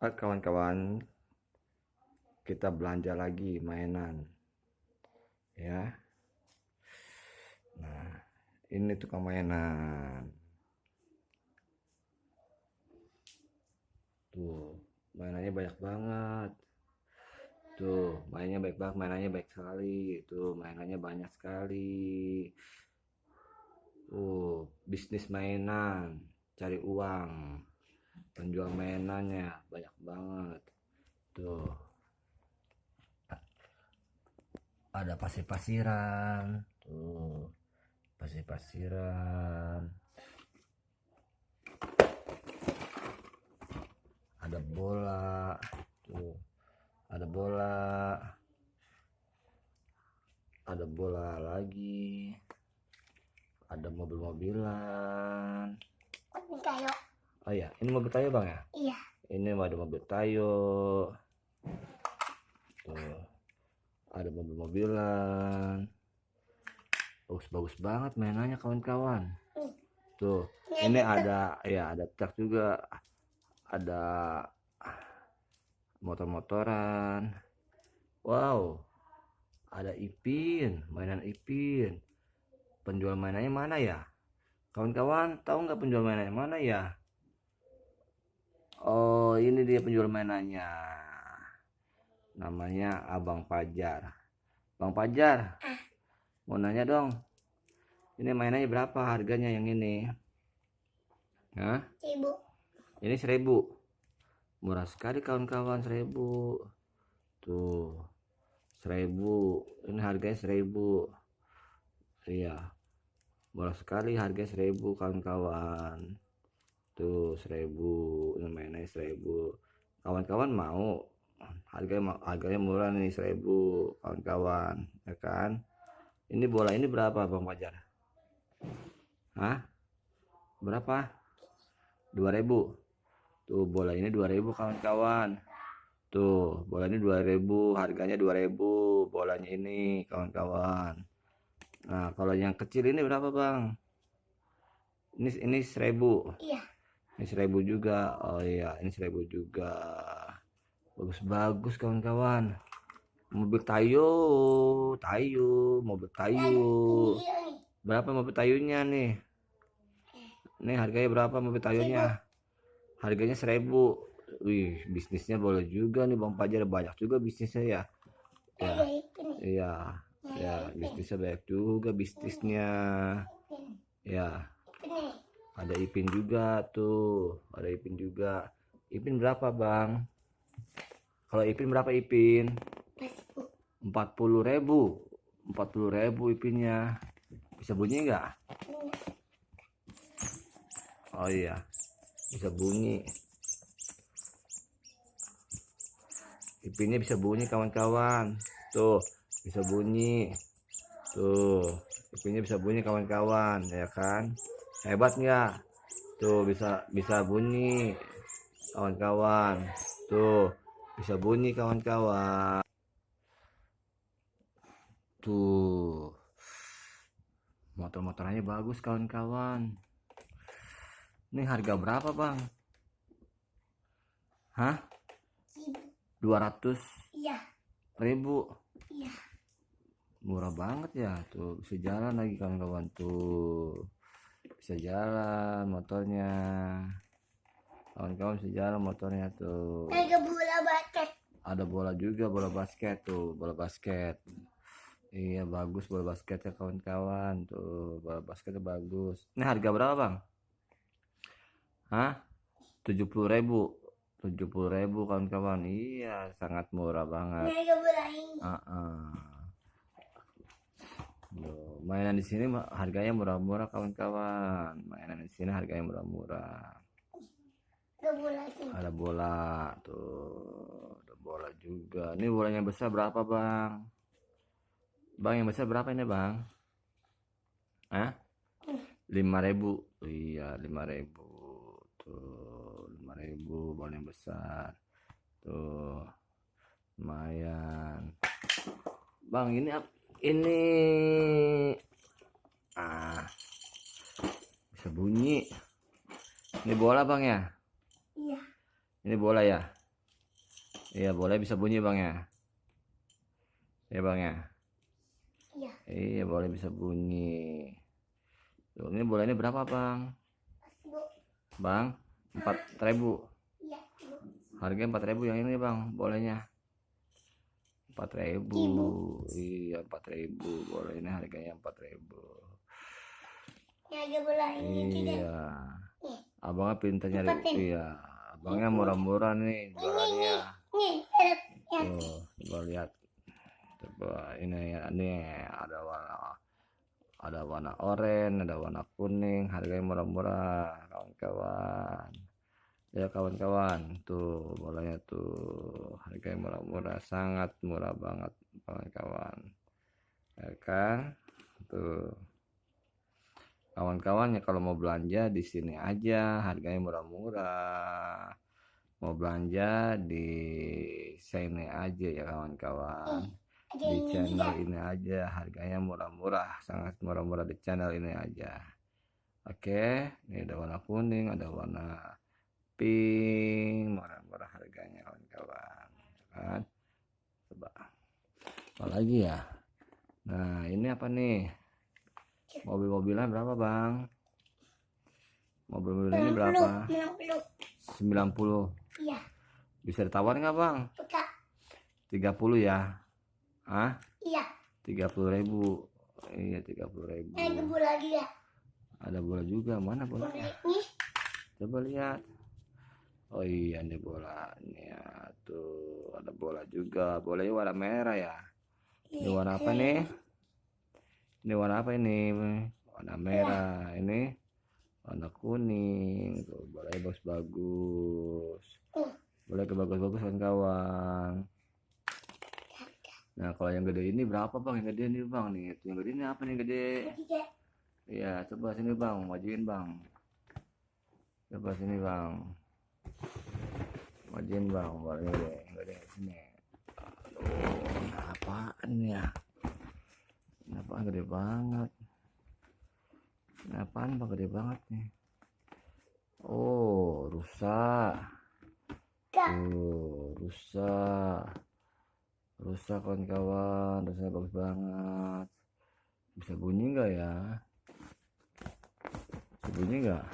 Kawan-kawan, kita belanja lagi mainan ya. Nah, ini tukang mainan tuh, mainannya banyak banget tuh, mainannya baik banget, mainannya baik sekali tuh, mainannya banyak sekali. Bisnis mainan, cari uang, penjual mainannya banyak banget tuh. Ada pasir-pasiran tuh, pasir-pasiran, ada bola tuh, ada bola lagi, ada mobil-mobilan. Tayo. Oh ya, ini mobil Tayo bang ya? Iya. Ini ada mobil Tayo tuh, ada mobil-mobilan, bagus-bagus banget mainannya kawan-kawan tuh. Ini ada ya, ada truk juga, ada motor-motoran. Wow, ada Ipin, mainan Ipin. Penjual mainannya mana ya kawan-kawan? Tahu nggak penjual mainannya mana ya? Oh, ini dia penjual mainannya, namanya Abang Pajar. Bang Pajar, mau nanya dong, ini mainannya berapa harganya yang ini? Hah? 1.000. Ini 1.000. Murah sekali kawan-kawan, 1.000 tuh, 1.000. Ini harganya 1.000. Iya, murah sekali, harganya 1.000 kawan-kawan tuh, 1.000. Ini mainannya 1.000. Kawan-kawan mau? Harganya murah nih, 1.000 kawan-kawan ya kan. Ini bola ini berapa Bang Fajar? Hah? Berapa? 2.000 tuh, bola ini 2.000 kawan-kawan tuh, bola ini 2.000, harganya 2.000 bolanya ini kawan-kawan. Nah, kalau yang kecil ini berapa Bang? Ini 1.000. Iya. Ini 1.000 juga. Oh iya, ini 1.000 juga. Bagus-bagus kawan-kawan. Mobil Tayo, mobil Tayo. Berapa mobil Tayonya nih? Nih harganya berapa mobil Tayonya? Harganya 1.000. Wih, bisnisnya boleh juga nih Bang Fajar, banyak juga bisnisnya ya. Ya, iya, ya, bisnisnya banyak juga bisnisnya. Ya, ada Ipin juga tuh, ada Ipin juga. Ipin berapa Bang? Kalau Ipin berapa Ipin? 40.000. 40.000 Ipinnya. Bisa bunyi nggak? Oh iya, bisa bunyi. Ipinnya bisa bunyi kawan-kawan. Tuh, bisa bunyi. Tuh, ipinnya bisa bunyi kawan-kawan, ya kan? Hebat nggak? Tuh, bisa bunyi kawan-kawan. Tuh, bisa bunyi kawan-kawan. Tuh, motor-motorannya bagus kawan-kawan. Ini harga berapa Bang? Hah? 200.000. Iya. Murah banget ya. Tuh, bisa jalan lagi kawan-kawan. Tuh, bisa jalan motornya. Kawan-kawan bisa jalan motornya tuh. Ada bola basket. Ada bola juga, bola basket tuh, bola basket. Iya, bagus bola basketnya kawan-kawan tuh, bola basketnya bagus. Ini harga berapa Bang? Hah? 70.000. 70.000 kawan-kawan. Iya, sangat murah banget. Ada bola ini. Loh, mainan di sini harganya murah-murah kawan-kawan. Mainan di sini harganya murah-murah. Ada bola ini. Ada bola tuh, ada bola juga. Ini bolanya besar berapa Bang? Bang, yang besar berapa ini Bang? Hah? 5.000. Iya, 5.000 tuh, 5.000 bola yang besar tuh, lumayan Bang. Ini bisa bunyi. Ini bola Bang ya? Iya. Ini bola ya? Iya, boleh bisa bunyi bang ya. Ya bang ya. Iya. Iya, boleh bisa bunyi. Tuh, ini bolanya berapa bang? Bu. Bang, 4.000. Iya. Bu. Harganya 4.000 yang ini bang, bolehnya 4.000. Ibu. Iya, 4.000 boleh, ini harganya 4.000. Ini ada bola ini juga. Iya, Nih. abangnya pintar nyari. Tempatin. Iya, abangnya murah-murah nih Ini jualannya. nih. Ada. Ya. Tuh, coba lihat. Coba ini ada warna oranye, ada warna kuning, harganya murah-murah, kawan-kawan. Ya kawan-kawan, tuh bolanya tuh harganya murah-murah, sangat murah banget kawan-kawan. Ya kan? Tuh. Kawan-kawan ya kalau mau belanja di sini aja, harganya murah-murah. Mau belanja di sini aja ya kawan-kawan. Ada Di ini channel juga. ini aja harganya murah-murah, sangat murah-murah di channel ini aja. Oke, ini ada warna kuning, ada warna pink, murah-murah harganya kawan-kawan. Kan? Coba apa lagi ya? Nah, ini apa nih? Mobil-mobilan berapa bang? Mobil-mobil ini berapa? 90. 90. Iya. Bisa ditawar nggak bang? Buka. 30 ya? Ah? Iya. 30.000. Iya, 30.000. Ada bola lagi ya. Ada bola juga, mana Bola bolanya? ini. Coba lihat. Oh iya, ini bolanya tuh, ada bola juga. Bolanya warna merah ya. Ini warna apa nih? Ini warna apa ini? Warna merah. Ini warna kuning. Tuh, bolanya bagus-bagus. Boleh kebagus-bagus kawan-kawan. Nah, kalau yang gede ini berapa bang? Yang gede ini bang nih. Yang gede ini apa nih gede? Tiga. Iya, coba sini bang, majuin bang. Coba sini bang. Majuin bang, warnanya gede. Yang gede sini. Aduh, apaan ya? Apaan gede banget? Apaan bang gede banget nih? Oh, rusa. Tuh, rusa. Rusa kawan-kawan, rusa bagus banget. Bisa bunyi nggak ya? Bisa bunyi nggak?